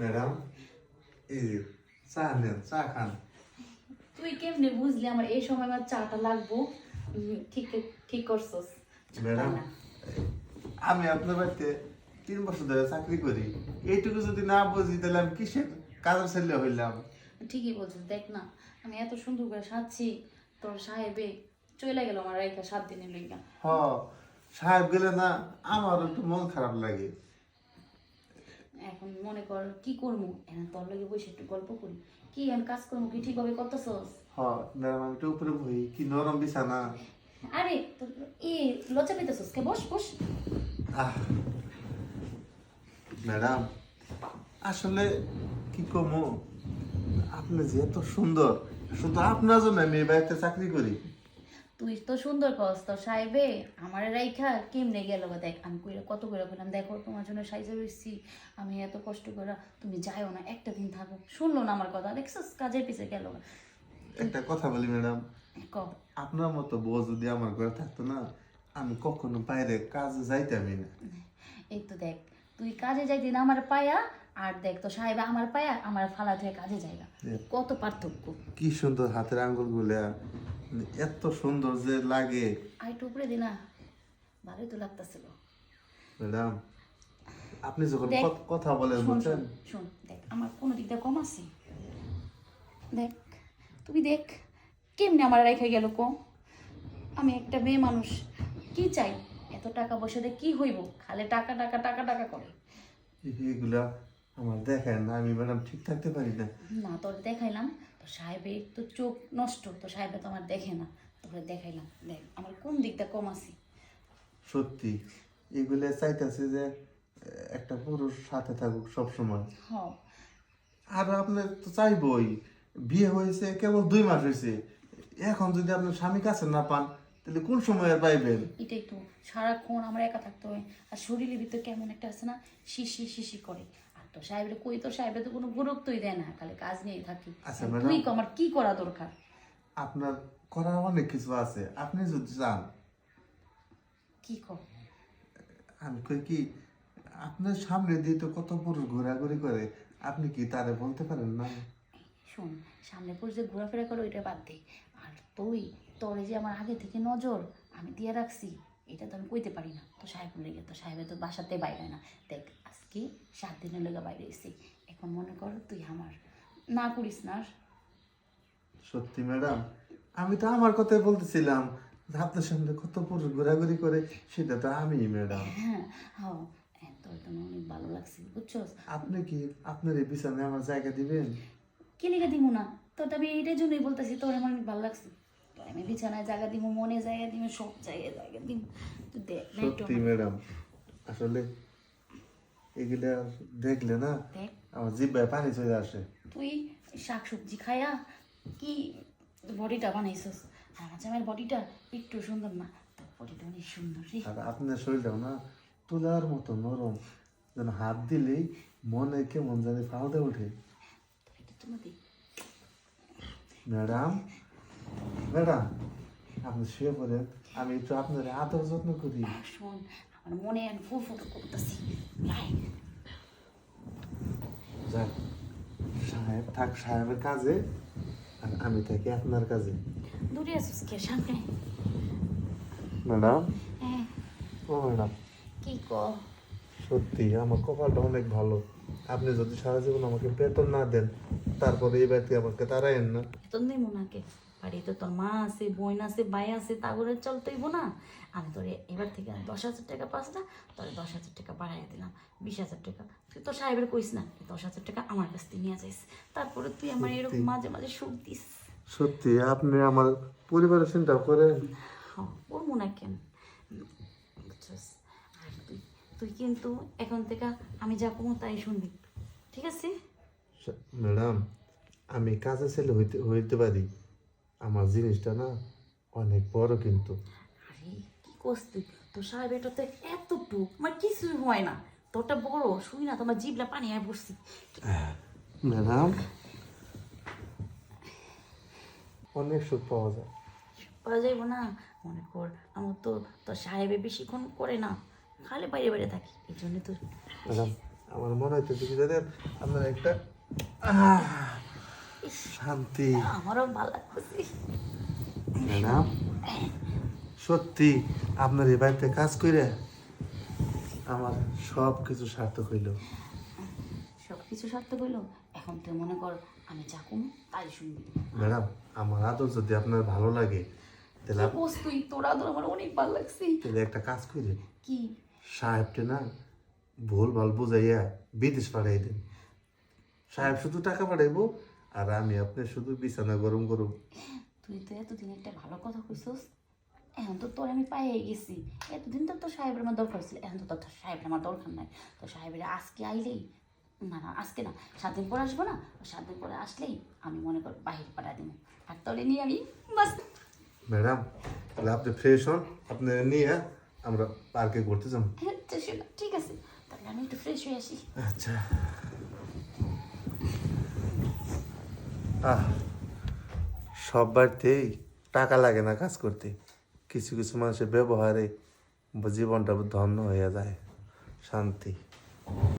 Madam এই যে চা নেন, চা খান। তুই কেমনে বুঝলি আমার এই সময় আমার চাটা লাগবো? ঠিক ঠিক করছস। ম্যাডাম আমি আপনার বাড়িতে 3 বছর ধরে চাকরি করি, এইটুকু যদি না বুঝি তাহলে আমি কিসের কাজের ছেলে হইলাম? ঠিকই বলছিস, দেখ না আমি এত সুন্দর করে সাজছি, তোর সাহেবে চলে গেল আমার রাইখা 7 দিনের লেগা। হ, সাহেব গেলে না আমার একটু মন খারাপ লাগে। এখন মনে কর কি করবো, এখন তোর লগে বসে একটু গল্প করি। কি এখন কাজ করবো কি ঠিকভাবে করতেছস? হ ম্যাডাম, আমি একটু উপরে বই, কি নরম বিছানা। আরে লজ্জা পেতেছস কে? বস বস। আহ ম্যাডাম, আসলে কি কমু, আপনি যে এত সুন্দর, শুধু আপনার জন্য আমি এই বাড়িতে চাকরি করি। তুই তো সুন্দর কস, তোর সাহেবে আমার রাইখা কেমনে গেল? দেখ আমি কইরা কত করে বললাম, দেখো তোমার জন্য সাইজে রইছি, আমি এত কষ্ট করে, তুমি যাইও না, একটা দিন থাকো। শুনলো না আমার কথা, দেখছস কাজের পিছে গেল। একটা কথা বলি ম্যাডাম, ক। আপনার মতো বউ যদি আমার ঘরে থাকতো না, আমি কখনো বাইরে কাজে যাইতামই না। এই তো দেখ, তুই কাজে যাইতি না আমার পায়া, আর দেখ তো সাহেবা আমার পায়া আমার ফালা থেকে কাজে যাইগা, কত পার্থক্য। কি সুন্দর হাতের আঙ্গুল গুলা, এত সুন্দর যে লাগে। আই টুকরে দি না, ভালোই তো লাগতেছিল। ম্যাডাম আপনি যখন দেখ, কথা বলেন শোন বুঝছেন, শোন শোন, দেখ আমার কোনো দিক দিয়ে কম আছে? দেখ তুমি দেখ কেমনে আমার রেখে গেল কো। আমি একটা মেয়ে মানুষ, কি চাই? এত টাকা পয়সা দিয়ে কি হইব? খালি টাকা টাকা টাকা টাকা করে। এগুলা আমার দেখেন না, আমি ম্যাডাম ঠিক থাকতে পারি না। না তোর দেখাইলাম, তো সাহেবের তো চোখ নষ্ট, তো সাহেবে তো আমার দেখে না, তোকে দেখাইলাম। দেখ আমার কোন দিকটা কম আছে। সত্যি এগুলা চাইতেছে যে একটা পুরুষ সাথে থাকুক সব সময়। হ, আর আপনি তো চাইবই, বিয়ে হয়েছে কেবল 2 মাস হয়েছে, এখন যদি আপনার স্বামী কাছে না পান তাহলে কোন সময় আর পাইবেন? এটাই তো, সারাক্ষণ আমার একা থাকতে হয়, আর শরীরের ভিতরে কেমন একটা আছে না, শিশি শিশি করে। আর তো সাহেবের কই, তো সাহেবের তো কোনো গুরুত্বই দেয় না, খালি কাজ নিয়েই থাকি। আচ্ছা আর ম্যাডাম, তুই আমার কি করা দরকার? আপনার করার অনেক কিছু আছে, আপনি যদি চান। কি কর? আমি কই কি, আপনার সামনে দিয়ে তো কত পুরুষ ঘোরাঘুরি করে, আপনি কি তারে বলতে পারেন না? শোন, সামনে পড়ে যে ঘোরাফেরা করো ওইটা বাদ দে। আর তুই, তোর এই যে আমার আগে থেকে নজর আমি দিয়ে রাখছি, এটা তো আমি কইতে পারি না তো সাহেব লেগে, তো সাহেবের তো বাসাতে বাইরে না। দেখ আজকে 7 দিনের লেগে বাইরে এসেছি, এখন মনে কর তুই আমার না করিস না আর। সত্যি ম্যাডাম, আমি তো আমার কথাই বলতেছিলাম যে আপনার সামনে কত পুরুষ ঘোরাঘুরি করে, সেটা তো আমি ম্যাডাম। হ্যাঁ হ্যাঁ, তোর তো না অনেক ভালো লাগছে বুঝছস। আপনি কি আপনার এই বিছানায় আমার জায়গা দিবেন? কে লিখে দিব না? তোর তো আমি এইটার জন্যই বলতেছি, তোর আমার অনেক ভালো লাগছে। তো আমি বিছানায় জায়গা দিব, মনে জায়গা দিব, সব জায়গায় জায়গা দিব। তুই দেখ না একটু সত্যি আমার। ম্যাডাম, আসলে এগুলা দেখলে না দেখ আমার জিহ্বায় পানি চলে আসে। তুই শাক সবজি খায়া কি বডিটা বানাইছস, আর আমার জামাইয়ের বডিটা একটু সুন্দর না? তোর বডিটা অনেক সুন্দর রে। আর আপনার শরীরটাও না তুলার মতো নরম, যেন হাত দিলেই মনে কেমন জানি ফাউদে ওঠে। এটা তোমাদের ম্যাডাম, ম্যাডাম আপনি শুয়ে পড়েন, আমি একটু আপনার আদর যত্ন করি। শোন, আমার মনে আমি ফুল ফুল করতেছি। যাক, সাহেব থাক সাহেবের কাজে, আর আমি থাকি আপনার কাজে। দূরে আসছিস কে? সামনে। ম্যাডাম, হ্যাঁ, ও ম্যাডাম, কি ক? সত্যি আমার কপালটা অনেক ভালো। আপনি যদি সারা জীবন আমাকে বেতন না দেন, তারপরে এই বাড়িতে আমাকে তাড়াইন না। বেতন দিব নাকি? বাড়িতে তোর মা আছে, বোন আছে, ভাই আছে, তাগরে চলতেইব না? আমি তোর এবার থেকে 10,000 টাকা পাস না, তোর 10,000 টাকা বাড়াই দিলাম, 20,000 টাকা। তুই তোর সাহেবের কইস না 10,000 টাকা আমার কাছ থেকে নিয়ে যাইস, তারপরে তুই আমার এরকম মাঝে মাঝে সুখ দিস। সত্যি আপনি আমার পরিবারের চিন্তা করেন। হ্যাঁ, করবো না কেন? বুঝছস? আর তুই কিন্তু এখন থেকে আমি যা কমো তাই শুনবি, ঠিক আছে? ম্যাডাম, আমি কাজে ছেলে হইতে হইতে পারি, আমার জিনিসটা না অনেক বড় কিন্তু। আরে কি করছ তুই? তোর সাহেব এটাতে এতটুক আমার কিছুই হয় না, তোরটা বড় শুই না, তোমার জিভলা পানি আয় বসছি। ম্যাডাম, অনেক সুখ পাওয়া যায়। পাওয়া যাইব না? মনে কর আমার তো তোর সাহেবে বেশিক্ষণ করে না, খালি বাইরে বাইরে থাকি, এই জন্য তো। ম্যাডাম, আমার মনে হইতেছে কি জানেন আপনার একটা শান্তি। আমারও ভালো লাগতেছে। ম্যাডাম সত্যি আপনার এই বাড়িতে কাজ করে আমার সব কিছু সার্থক হইল। সব কিছু সার্থক হইলো। এখন তুই মনে কর আমি যা কম তাই শুনবি। ম্যাডাম আমার আদর যদি আপনার ভালো লাগে তাহলে বস তুই তোর আদর আমার অনেক ভালো লাগছে। তাহলে একটা কাজ করে কি? সাহেবকে না ভুল ভাল বুঝাইয়া বিদেশ পাঠাই দেন। সাহেব শুধু টাকা পাঠাইবো আর আমি আপনি শুধু বিছানা গরম করব। তুই তো এতদিন একটা ভালো কথা কইছস। এখন তো তোর আমি পাইয়ে গেছি। এতদিন তো তোর সাহেবের আমার দরকার ছিল, এখন তো তোর সাহেবের আমার দরকার নাই। তো সাহেবের আজকে আইলেই, না না আজকে না, 7 দিন পরে আসবো না, 7 দিন পরে আসলেই আমি মনে কর বাহির পাঠা দিব। আর তোরে নিয়ে আমি বাস। ম্যাডাম তাহলে আপনি ফ্রেশ হন, আপনি নিয়ে আমরা পার্কে ঘুরতে যাবো। হ্যাঁ ঠিক আছে, তাহলে আমি একটু ফ্রেশ হয়ে আসি। আচ্ছা। সব বাড়িতেই টাকা লাগে না কাজ করতে, কিছু কিছু মানুষের ব্যবহারে জীবনটা ধন্য হয়ে যায়। শান্তি।